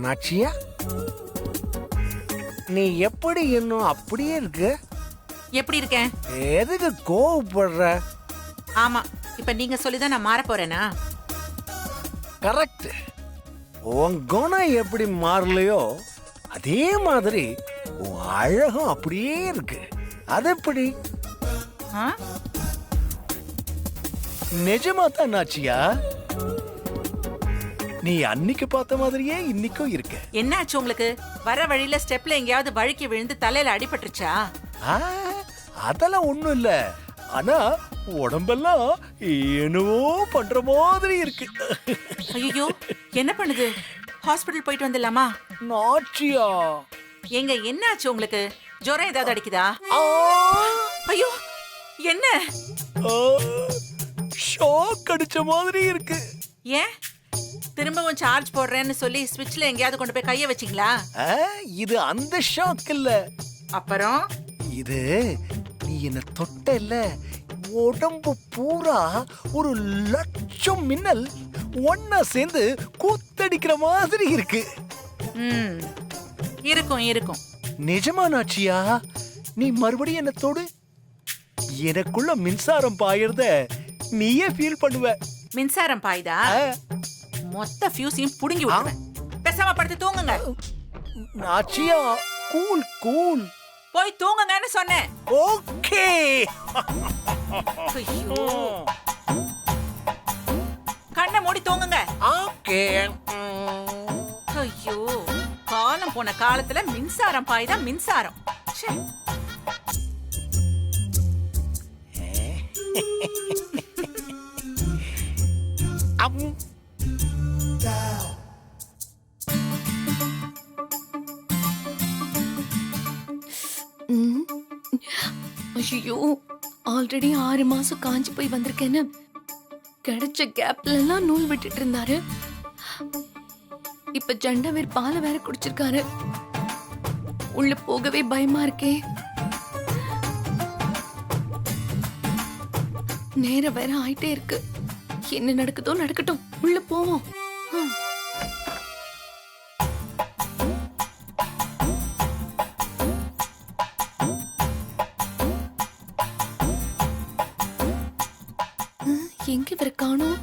நாச்சியா, நீ எப்படி இன்னும் அப்படியே இருக்கு? எப்படி இருக்கேன்? எதுக்கு கோவப்படுற? ஆமா, இப்ப நீங்க சொல்லிதான் நான் மாற போறேனா? கரெக்ட். உன் குணம் எப்படி மாறலையோ அதே மாதிரி உன் அழகும் அப்படியே இருக்கு. அது எப்படி? ஆ? நிஜமா தான் நாச்சியா, நீ அன்னைக்கு பார்த்த மாதிரியே இன்னைக்கும் இருக்க. என்னாச்சு உங்களுக்கு? வர வழியில ஸ்டெப்ல எங்கேயாவது வழுக்கி விழுந்து தலையில அடிபட்டுருச்சா? ஆ, அதெல்லாம் ஒண்ணும் இல்ல. ஆனா உடம்பெல்லாம் என்னவோ பண்ற மாதிரி இருக்கு. ஐயோ, என்ன பண்ணுது? ஹாஸ்பிடல் போயிட்டு வந்துடலாமா? நாச்சியா, எங்க என்னாச்சு உங்களுக்கு? ஜுரம் ஏதாவது அடிக்குதா? ஆ, ஐயோ, என்ன? ஆ, ஷாக் அடிச்ச மாதிரி இருக்கு. ஏன் திரும்பவும் சார்ஜ் போடுறேன்னு சொல்லி ஸ்விட்ச்ல எங்கேயாவது கொண்டு போய் கைய வச்சீங்களா? ஆ, இது அந்த ஷாக் இல்ல. அப்புறம் இது நீ என்ன தொட்ட இல்ல, உடம்பு பூரா ஒரு லட்சம் மின்னல் ஒன்னா சேர்ந்து கூத்தடிக்கிற மாதிரி இருக்கு. ம், இருக்கும் இருக்கும். நிஜமா நாச்சியா, நீ மறுபடியும் என்ன தொடு. எனக்குள்ள மின்சாரம் பாயறத நீயே ஃபீல் பண்ணுவ. மின்சாரம் பாய்தா? ஆ, மொத்த ஃபியூஸையும் புடுங்கி விடுவேன். பேசாம படுத்து தூங்குங்க. நாச்சியா, கூல் கூல். போய் தூங்குங்கன்னு சொன்னேன். ஓகே. ஐயோ, கண்ணை மூடி தூங்குங்க. ஓகே. ஐயோ, காலம் போன காலத்துல மின்சாரம் பாய்தா மின்சாரம். ச்சே. அம். ஐயோ, ஆல்ரெடி 6 மாசம் காஞ்சி போய் வந்திருக்கேன்னு கிடைச்ச கேப்ல எல்லாம் நூல் விட்டுட்டு இருந்தாரு. இப்ப ஜண்டா வேற பாலை வேற குடிச்சிருக்காரு. உள்ள போகவே பயமா இருக்கே. நேரம் வேற ஆயிட்டே இருக்கு. என்ன நடக்குதோ நடக்கட்டும், உள்ள போவோம். எங்க இவரை காணோம்?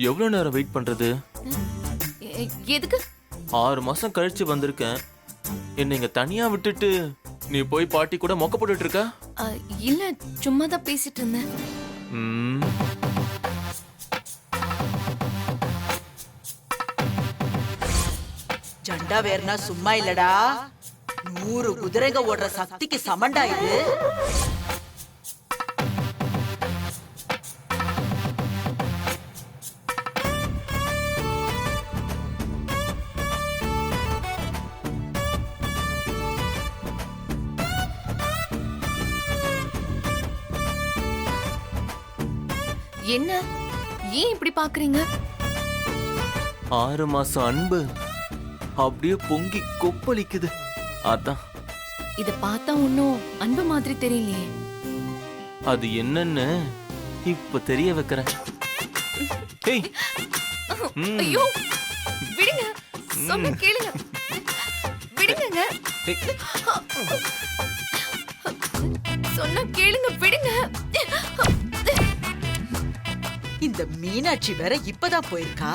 எவ்வளவு நேரம் வெயிட் பண்றது? எதுக்கு? 6 மாசம் கழிச்சு வந்திருக்கேன். என்ன இங்க தனியா விட்டுட்டு நீ போய் பாட்டி கூட மொக்க போட்டுட்டு இருக்க? இல்ல, சும்மா தான் பேசிட்டு இருந்தேன். ம். ஜண்டா வேர்னா சும்மா இல்லடா, 100 குதிரைங்க ஓடுற சக்திக்கு சமண்டா இது. என்ன, ஏன் இப்படி பாக்குறீங்க? 6 மாசம் அன்பு அப்படியே பொங்கி கொப்பளிக்குது. அதான். இத பார்த்தா ஒன்னும் அன்பு மாதிரி தெரியலையே. அது என்னன்னு இப்ப தெரிய வைக்கிறேன். ஏய். ம். ஐயோ, விடுங்க, சொன்ன கேளுங்க. விடுங்க, ஏய். சொன்ன கேளுங்க, விடுங்க. இந்த மீனாட்சி வேற இப்பதான் போயிருக்கா.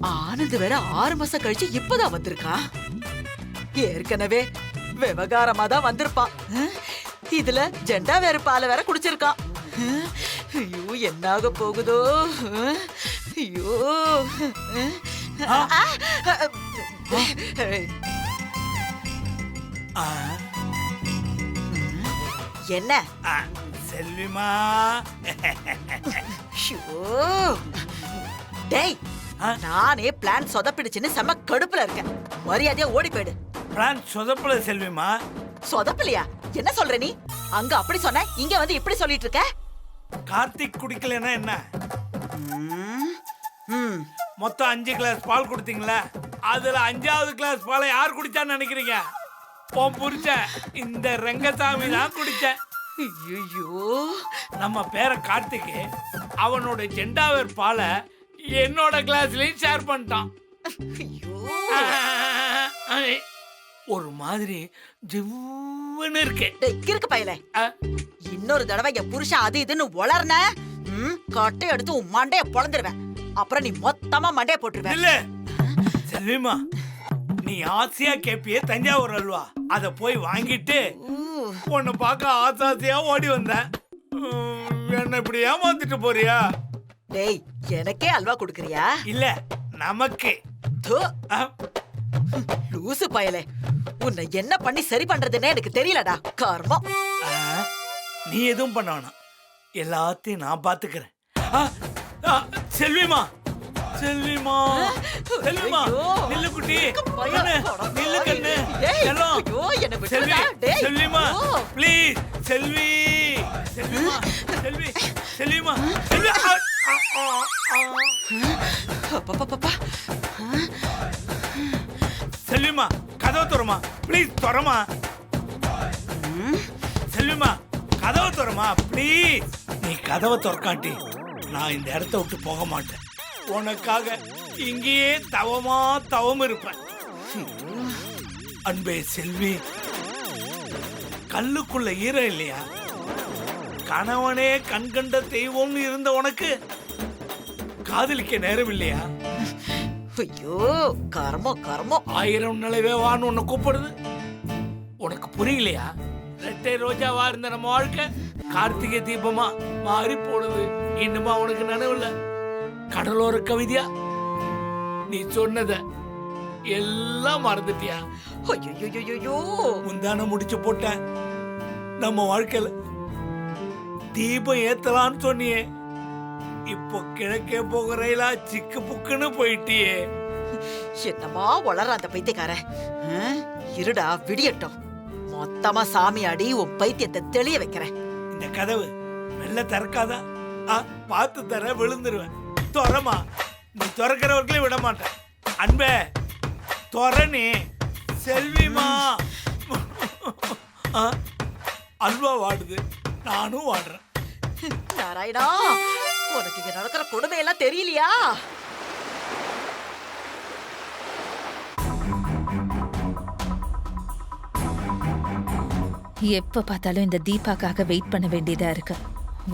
ஆனந்த் வேற 6 மாசம் கழிச்சு இப்பதான் வந்திருக்கா. ஏற்கனவே விவகாரமா தான் வந்திருப்பான். இதுல ஜெண்டா வேற பாலை வேற குடிச்சிருக்கான். ஐயோ, என்னாக போகுதோ. ஐயோ. என்ன செல்விமா? டேய், நானே பிளான் சொதப்பிடுச்சுன்னு செம கடுப்புல இருக்கேன். மரியாதையா ஓடி போயிடு. பிளான் சொதப்பல செல்விமா. சொதப்பலையா? என்ன சொல்ற நீ? அங்க அப்படி சொன்ன, இங்க வந்து இப்படி சொல்லிட்டு இருக்க. கார்த்திக் குடிக்கலன்னா என்ன? ம், ம் மொத்தம் 5 கிளாஸ் பால் கொடுத்தீங்களா? அதுல 5வது கிளாஸ் பாலை யார் குடிச்சான்னு நினைக்கிறீங்க? உன் புருஷன் இந்த ரங்கசாமி தான் குடிச்சேன். ஐயோ நம்ம பேர கார்த்திக் அவனோட ஜெண்டாவேர் பாலை என்னோட கிளாஸ்லயும் ஷேர் பண்ணிட்டான். ஐயோ ஒரு மாதிரி ஜிவ்வுன்னு இருக்கு. டேய் கிறுக்கு பயலே, இன்னொரு தடவை என் புருஷன் அது இதுன்னு உளர்ன கட்டை எடுத்து உன் மண்டைய பொளந்துருவேன். அப்புறம் நீ மொத்தமா மண்டைய போட்டுருவேன். இல்ல செல்விமா, நீ ஆசையா கேப்பியே தஞ்சாவூர் அல்வா, அத போய் வாங்கிட்டு உன்னை பார்க்க ஆசாசியா ஓடி வந்தேன். என்ன இப்படி ஏமாத்திட்டு போறியா? டேய் எனக்கே அல்வா குடுக்கறியா? இல்ல நமக்கு. தோ, லூசு பயலே, உன்னை என்ன பண்ணி சரி பண்றதுன்னே எனக்கு தெரியலடா. கர்மம். நீ எதுவும் பண்ண வேணாம், எல்லாத்தையும் நான் பாத்துக்கிறேன். செல்விமா, செல்விமா, செல்விமா, நில்லு குட்டி, நில்லு கண்ணு, செல்லம். செல்வி, செல்விமா, ப்ளீஸ், செல்வி, செல்விமா, செல்வி, செல்விமா, செல்வி. செல்விமா, கதவை துறமா, ப்ளீஸ் துறமா. செல்விமா, கதவை துறமா, ப்ளீஸ். நீ கதவை துறக்காட்டி நான் இந்த இடத்த விட்டு போக மாட்டேன். உனக்காக இங்கேயே தவம் இருப்பேன். அன்பே செல்வி, கல்லுக்குள்ள ஈரம் இல்லையா? கணவனே கண்கண்ட தெய்வம்னு இருந்த உனக்கு காதலிக்க நேரம் இல்லையா? ஐயோ கர்மம் கர்மம். 1000 நிலவே வான்னு உன்னை கூப்பிடுது, உனக்கு புரியலையா? ரெட்டை ரோஜாவா இருந்த நம்ம வாழ்க்கை கார்த்திகை தீபமா மாறி போனது இன்னுமா உனக்கு நினைவுல? கடலோர கவிதையா நீ சொன்னத எல்லாம் மறந்துட்டியா? ஐயோ முந்தான முடிச்சு போட்டேன். நம்ம வாழ்க்கையில தீபம் ஏத்தலான்னு சொன்னியே, இப்போ கிழக்கே போக ரயிலா சிக்கு புக்குன்னு போயிட்டியே. என்னமா வளர அந்த பைத்தியக்கார. இருடா விடியட்டும், மொத்தமா சாமி ஆடி உன் பைத்தியத்தை தெளிய வைக்கிறேன். இந்த கதவு மெல்ல திறக்காதா? பார்த்து தர, விழுந்துருவேன். துறமா, நீ துறக்கிறவர்களே விட மாட்டேன். அன்பே துறனி. செல்விமா, அல்வா வாடுது, நானும் வாடுறேன். நாராயணா, உனக்கு இங்க நடக்கிற கொடுமையெல்லாம் தெரியலையா? எப்ப பார்த்தாலும் இந்த தீபாக்காக வெயிட் பண்ண வேண்டியதா இருக்கு.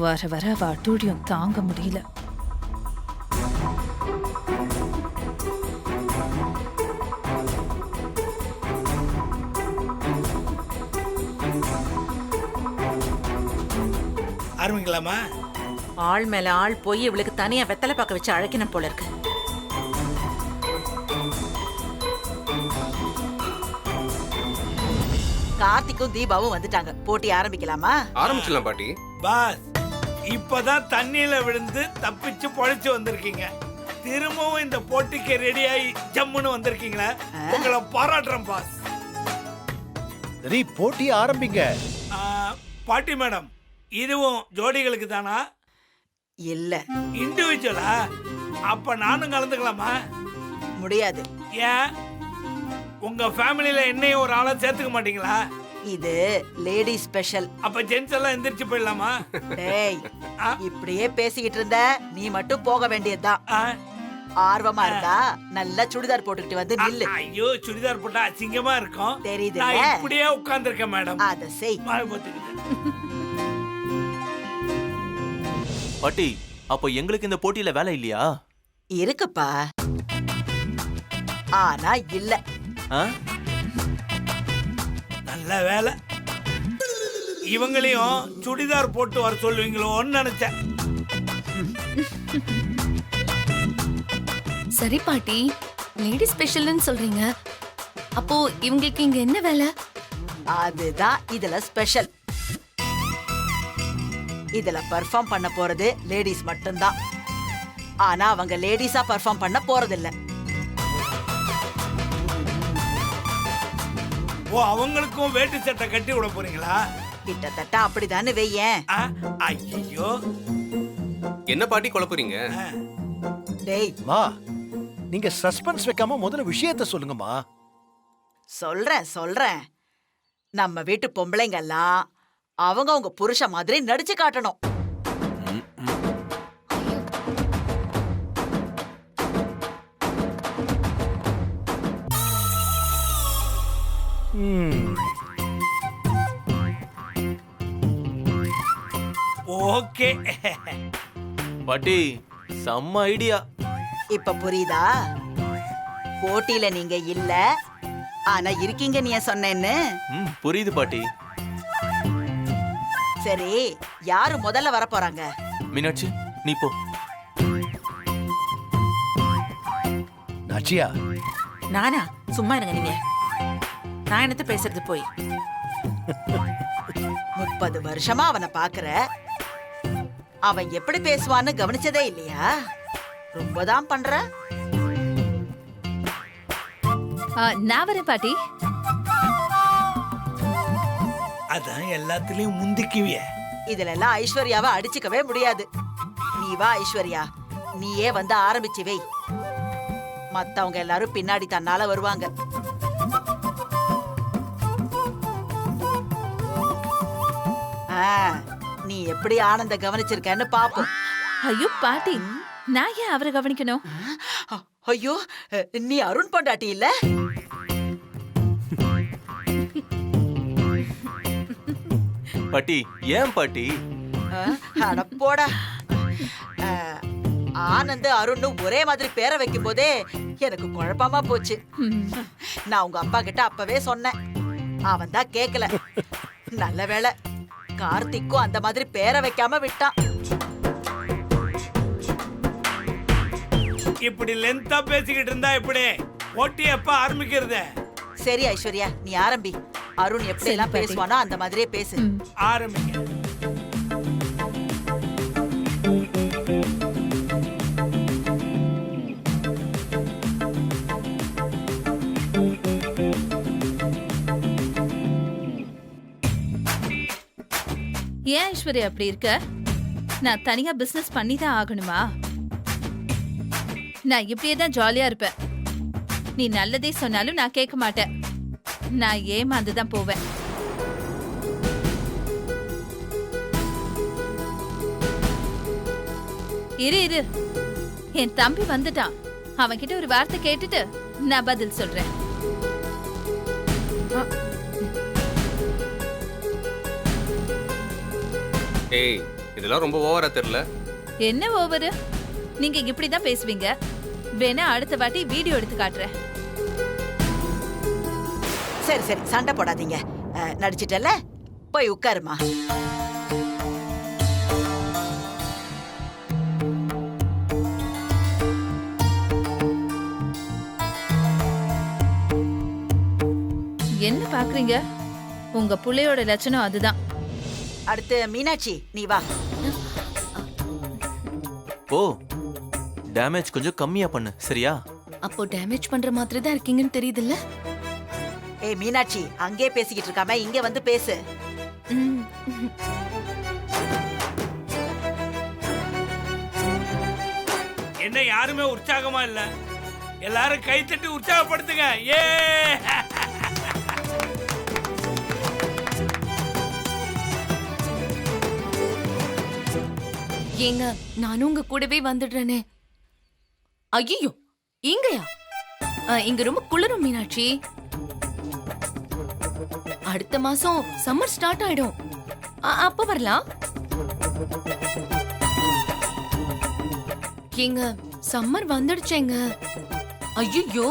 வர வர அவ அட்டூழியம் தாங்க முடியல. ஆரம்பிக்கலாமா? ஆள் மேல ஆள் போய் இவளுக்கு தனியா வெத்தலை பார்க்க வச்சு அழைக்கணும் போல இருக்கு. கார்த்திக்கும் தீபாவும் வந்துட்டாங்க. போட்டி ஆரம்பிக்கலாமா? ஆரம்பிச்சிடலாம் பாட்டி. பாஸ், இப்பதான் தண்ணியில விழுந்து தப்பிச்சு பொழைச்சு வந்திருக்கீங்க. திரும்பவும் இந்த போட்டிக்கு ரெடியாகி ஜம்முன்னு வந்திருக்கீங்களா? உங்களை பாராட்டுறேன் பாஸ். சரி, போட்டி ஆரம்பிங்க. பாட்டி மேடம், இதுவும் ஜோடிகளுக்கு தானா? இல்ல இண்டிவிஜுவலா? அப்ப நானும் கலந்துக்கலாமா? முடியாது. ஏன், உங்க ஃபேமிலில என்னையும் ஒரு ஆளா சேர்த்துக்க மாட்டீங்களா? இது லேடி ஸ்பெஷல். அப்ப ஜென்ஸ் எல்லாம் எந்திரிச்சு போயிடலாமா? டேய், இப்படியே பேசிக்கிட்டு இருந்த நீ மட்டும் போக வேண்டியதுதான். ஆர்வமா இருந்தா நல்லா சுடிதார் போட்டுக்கிட்டு வந்து நில்லு. ஐயோ, சுடிதார் போட்டா அசிங்கமா இருக்கும். தெரியுது, நான் இப்படியே உட்கார்ந்திருக்கேன் மேடம். அத செய். பாட்டி, அப்போ எங்களுக்கு இந்த போட்டியில வேலை இல்லையா? இருக்குப்பா, ஆனா இல்ல. நல்ல வேலை, இவங்களையும் சுடிதார் போட்டு வர சொல்லுவீங்களோன்னு நினைச்சேன். சரி பாட்டி, லேடி ஸ்பெஷல்னு சொல்றீங்க. அப்போ இவங்களுக்கு இங்க என்ன வேலை? அதுதான் இதுல ஸ்பெஷல். இதுல பெர்ஃபார்ம் பண்ண போறது லேடிஸ் மட்டும்தான். ஆனா அவங்க லேடிஸா பெர்ஃபார்ம் பண்ண போறதில்ல. ஓ, அவங்களுக்கும் வேட்டி சட்டை கட்டி விட போறீங்களா? கிட்டத்தட்ட அப்படிதான்னு வெய்யேன். ஐயோ, என்ன பாட்டி குழப்புறீங்க? டேய் மா நீங்க சஸ்பென்ஸ் வைக்காம முதல்ல விஷயத்த சொல்லுங்கம்மா. சொல்றேன். நம்ம வீட்டு பொம்பளைங்கெல்லாம் அவங்க புருஷ மாதிரி நடிச்சு காட்டணும். ஓகே. பாட்டி செம்ம ஐடியா. இப்ப புரியுதா? போட்டியில நீங்க இல்ல, ஆனா இருக்கீங்க நீ சொன்னேன்னு. புரியுது பாட்டி. சரி, யாரு முதல்ல வர போறாங்க? மீனாட்சி நீ போ. நாச்சியா நானா? சும்மா இருங்க நீங்க. நான் என்னத்த பேசுறது போய். 30 வருஷமா அவனை பாக்குற, அவன் எப்படி பேசுவான்னு கவனிச்சதே இல்லையா? ரொம்பதான் பண்ற. நான் வரேன் பாட்டி. அதான் எல்லாத்துலயும் முந்திக்குவிய. இதுல எல்லாம் ஐஸ்வர்யாவை அடிச்சுக்கவே முடியாது. நீ வா ஐஸ்வர்யா, நீயே வந்து ஆரம்பிச்சு வை. மத்தவங்க எல்லாரும் பின்னாடி தன்னால வருவாங்க. நீ எப்படி ஆனந்த கவனிச்சிருக்கன்னு பாப்போம். ஐயோ பாட்டி, நான் ஏன் அவரை கவனிக்கணும்? ஐயோ, நீ அருண் பொண்டாட்டி இல்ல? பாட்டி ஏன் பாட்டி? அட போடா. ஆனந்த் அருண் ஒரே மாதிரி பேரை வைக்கும் போதே எனக்கு குழப்பமா போச்சு. நான் உங்க அப்பா கிட்ட அப்பவே சொன்னேன், அவன் தான் கேக்கல. நல்ல வேளை கார்த்திக்கும் அந்த மாதிரி பேரை வைக்காம விட்டான். இப்படி லென்த்தா பேசிக்கிட்டு இருந்தா எப்படி? போட்டி எப்ப ஆரம்பிக்கிறது? சரி ஐஸ்வர்யா, நீ ஆரம்பி. அருண் எப்படி எல்லாம் பேசுவானோ அந்த மாதிரியே பேசு. ஆரம்பிங்க. ஏன் ஐஸ்வர்யா அப்படி இருக்க? நான் தனியா பிசினஸ் பண்ணி தான் ஆகணுமா? நான் இப்படியே தான் ஜாலியா இருப்பேன். நீ நல்லதே சொன்னாலும் நான் கேட்க மாட்டேன். நான் ஏமாந்து தான் போவேன். இரு, என் தம்பி வந்துட்டான். அவன்கிட்ட ஒரு வார்த்தை கேட்டுட்டு நான் பதில் சொல்றேன். ஏய், இதெல்லாம் ரொம்ப ஓவரா தெரியல. என்ன ஓவரு? நீங்க இப்படிதான் பேசுவீங்க. வேணா அடுத்த வாட்டி வீடியோ எடுத்து காட்டுறேன். சரி சரி, சண்டை போடாதீங்க. நடிச்சிட்டல, போய் உட்காருமா. என்ன பாக்குறீங்க? உங்க புள்ளையோட லட்சணம் அதுதான். அடுத்து மீனாட்சி, நீ வா. ஓ, டேமேஜ் கொஞ்சம் கம்மியா பண்ணு, சரியா? அப்போ டேமேஜ் பண்ற மாதிரி தான் இருக்கீங்கன்னு தெரியுதுல்ல? ஏய் மீனாட்சி, அங்கே பேசிக்கிட்டு இருக்காம இங்க வந்து பேசு. என்ன யாருமே உற்சாகமா இல்ல? எல்லாரும் கை தட்டி உற்சாகப்படுத்துங்க. ஏ ஏங்க, நானும் உங்க கூடவே வந்துடுறேனே. ஐயோ, இங்கயா? இங்க ரொம்ப குளிரும் மீனாட்சி. அடுத்த மாசம் சம்மர் ஸ்டார்ட் ஆயிடும். அப்ப வரலாம். ஏங்க, சம்மர் வந்துடுச்சேங்க. ஐயோ,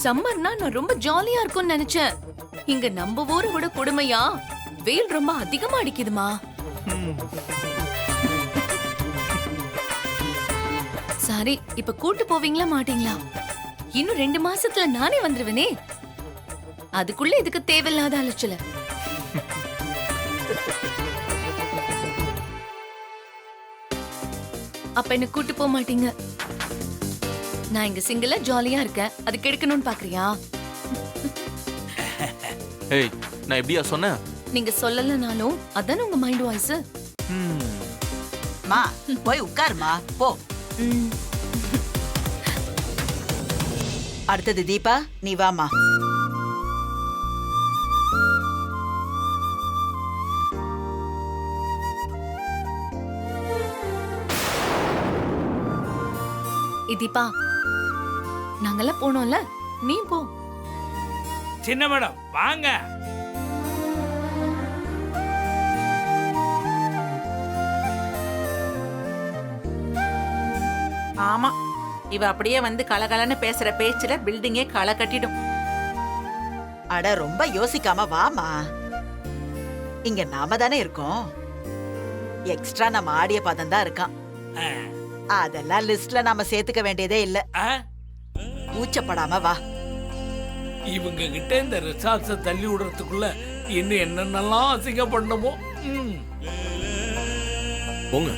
சம்மர்னா நான் ரொம்ப ஜாலியா இருக்கும்னு நினைச்சேன். இங்க நம்ம ஊரை விட கொடுமையா வெயில் ரொம்ப அதிகமா அடிக்குதுமா. சாரி, இப்ப கூட்டு போவீங்களா மாட்டீங்களா? இன்னும் 2 மாசத்துல நானே வந்துருவேனே. அதுக்குள்ள இதுக்கு தேவையில்லாத அலைச்சல. அப்ப என்ன கூட்டு போக மாட்டீங்க? நான் இங்க சிங்கிளா ஜாலியா இருக்கேன், அது கெடுக்கணும்னு பாக்குறியா? ஏய், நான் எப்படியா சொன்னேன்? நீங்க சொல்லலனாலும் அதானே உங்க மைண்ட் வாய்ஸ். மா, போய் உட்காருமா, போ. அடுத்தது தீபா, நீ வாமா. தீபா நாங்கெல்லாம் போனோம்ல, நீ போ. சின்ன மேடம் வாங்க. ஆமா, இவ அப்படியே வந்து கலகலன்னு பேசுற பேச்சுல பில்டிங்கே களை கட்டிடும். அட ரொம்ப யோசிக்காம வாமா. இங்க நாம தானே இருக்கோம். எக்ஸ்ட்ரா நம்ம ஆடிய பதம் தான் இருக்கான். அதெல்லாம் லிஸ்ட்ல நாம சேர்த்துக்க வேண்டியதே இல்ல. ஆ? கூச்சப்படாம வா. இவங்க கிட்ட இந்த ரிசார்ட்ஸ தள்ளி விடுறதுக்குள்ள இன்னும் என்னென்னலாம் அசிங்கப்படணுமோ. போங்க.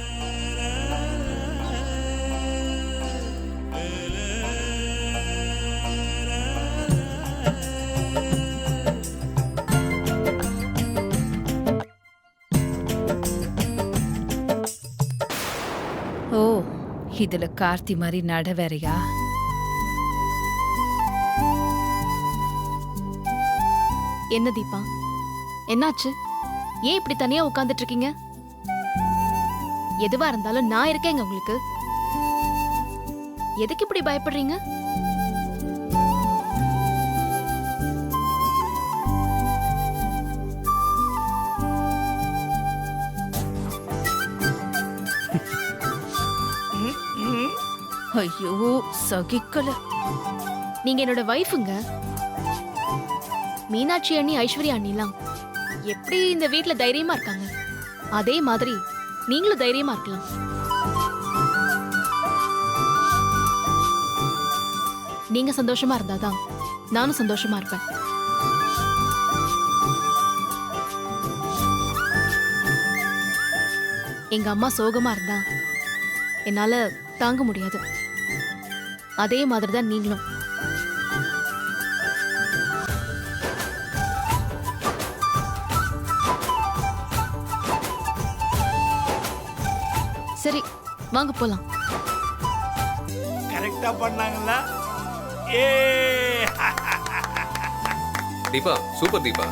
ஓ, இதுல கார்த்தி மாதிரி நட வேறையா? என்ன தீபா, என்னாச்சு? ஏன் இப்படி தனியா உட்கார்ந்துட்டு இருக்கீங்க? எதுவா இருந்தாலும் நான் இருக்கேங்க உங்களுக்கு. எதுக்கு இப்படி பயப்படுறீங்க? ஐயோ சகிக்கல. நீங்க என்னோட வைஃபுங்க. மீனாட்சி அண்ணி, ஐஸ்வர்யா அண்ணிலாம் எப்படி இந்த வீட்ல தைரியமா இருக்காங்க, அதே மாதிரி நீங்களும் தைரியமா இருக்கலாம். நீங்க சந்தோஷமா இருந்தாதான் நானும் சந்தோஷமா இருப்பேன். எங்க அம்மா சோகமா இருந்தா என்னால தாங்க முடியாது. அதே மாதிரி தான் நீங்களும். சரி வாங்க போலாம். கரெக்டா பண்ணாங்கல்ல? ஏ தீபா சூப்பர் தீபா.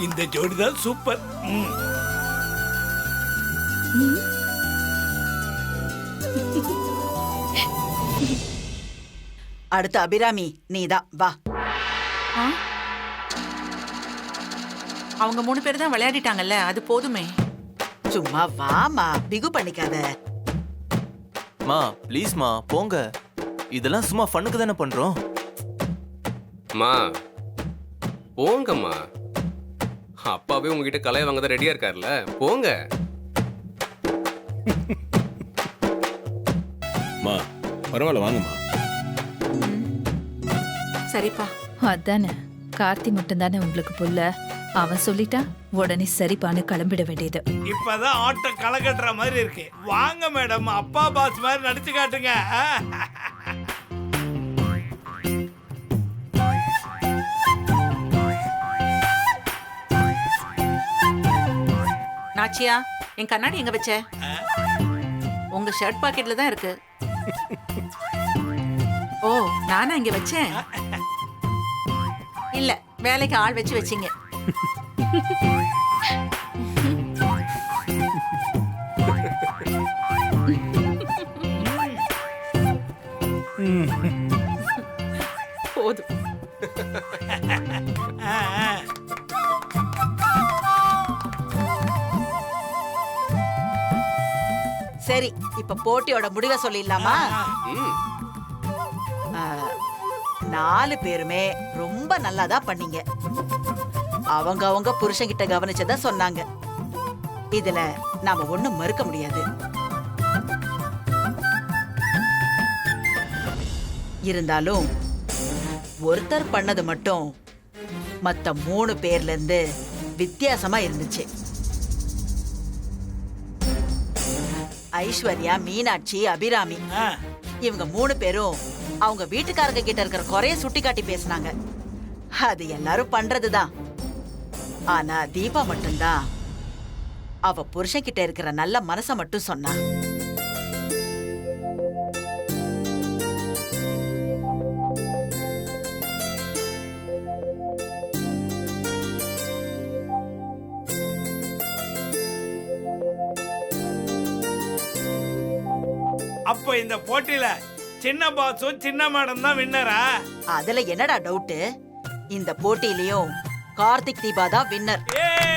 இந்த ஜோடி தான் சூப்பர். அடுத்து அபிராமி, நீதான் வா. ஆ? அவங்க 3 பேர் தான் விளையாடிட்டாங்கல்ல, அது போதுமே. சும்மா வாமா, பிகு பண்ணிக்காத. மா ப்ளீஸ்மா போங்க. இதெல்லாம் சும்மா ஃபன்னுக்கு தானே பண்றோம். அம்மா போங்கம்மா. அப்பாவே உங்ககிட்ட கலையை வாங்க தான் ரெடியா இருக்காருல்ல, போங்க. மா பரவாயில்ல வாங்கம்மா. சரிப்பா. அதானே, கார்த்தி மட்டும்தானே உங்களுக்கு புள்ள. அவன் சொல்லிட்டா உடனே சரிப்பான்னு கிளம்பிட வேண்டியது. இப்பதான் ஆட்டம் களை கட்டுற மாதிரி இருக்கு. வாங்க மேடம், அப்பா பாஸ் மாதிரி நடிச்சு காட்டுங்க. நாச்சியா, என் கண்ணாடி எங்க வச்ச? உங்க ஷர்ட் பாக்கெட்ல தான் இருக்கு. ஓ, நானா இங்க வச்சேன்? இல்ல, வேலைக்கு ஆள் வச்சு வச்சீங்க. போதும். சரி, இப்ப போட்டியோட முடிவை சொல்லிடலாமா? ம் 4 பேருமே ரொம்ப நல்லாதான் பண்ணீங்க. அவங்க புருஷன்கிட்ட கவனிச்சத சொன்னாங்க. இதுல நாம ஒண்ணும் மறுக்க முடியாது. இருந்தாலும் ஒருத்தர் பண்ணது மட்டும் மத்த 3 பேர்ல இருந்து வித்தியாசமா இருந்துச்சு. ஐஸ்வர்யா, மீனாட்சி, அபிராமி இவங்க 3 பேரும் அவங்க வீட்டுக்காரங்க கிட்ட இருக்கிற குறைய சுட்டி காட்டி பேசினாங்க. அது எல்லாரும் பண்றதுதான். ஆனா தீபா மட்டும்தான் அவ புருஷன் கிட்ட இருக்கிற நல்ல மனச மட்டும் சொன்னா. அப்ப இந்த போட்டியில சின்ன பாஸும் சின்ன மேடம் தான் வின்னரா? அதுல என்னடா டவுட்? இந்த போட்டியிலயும் கார்த்திக் தீபா தான் வின்னர். ஏ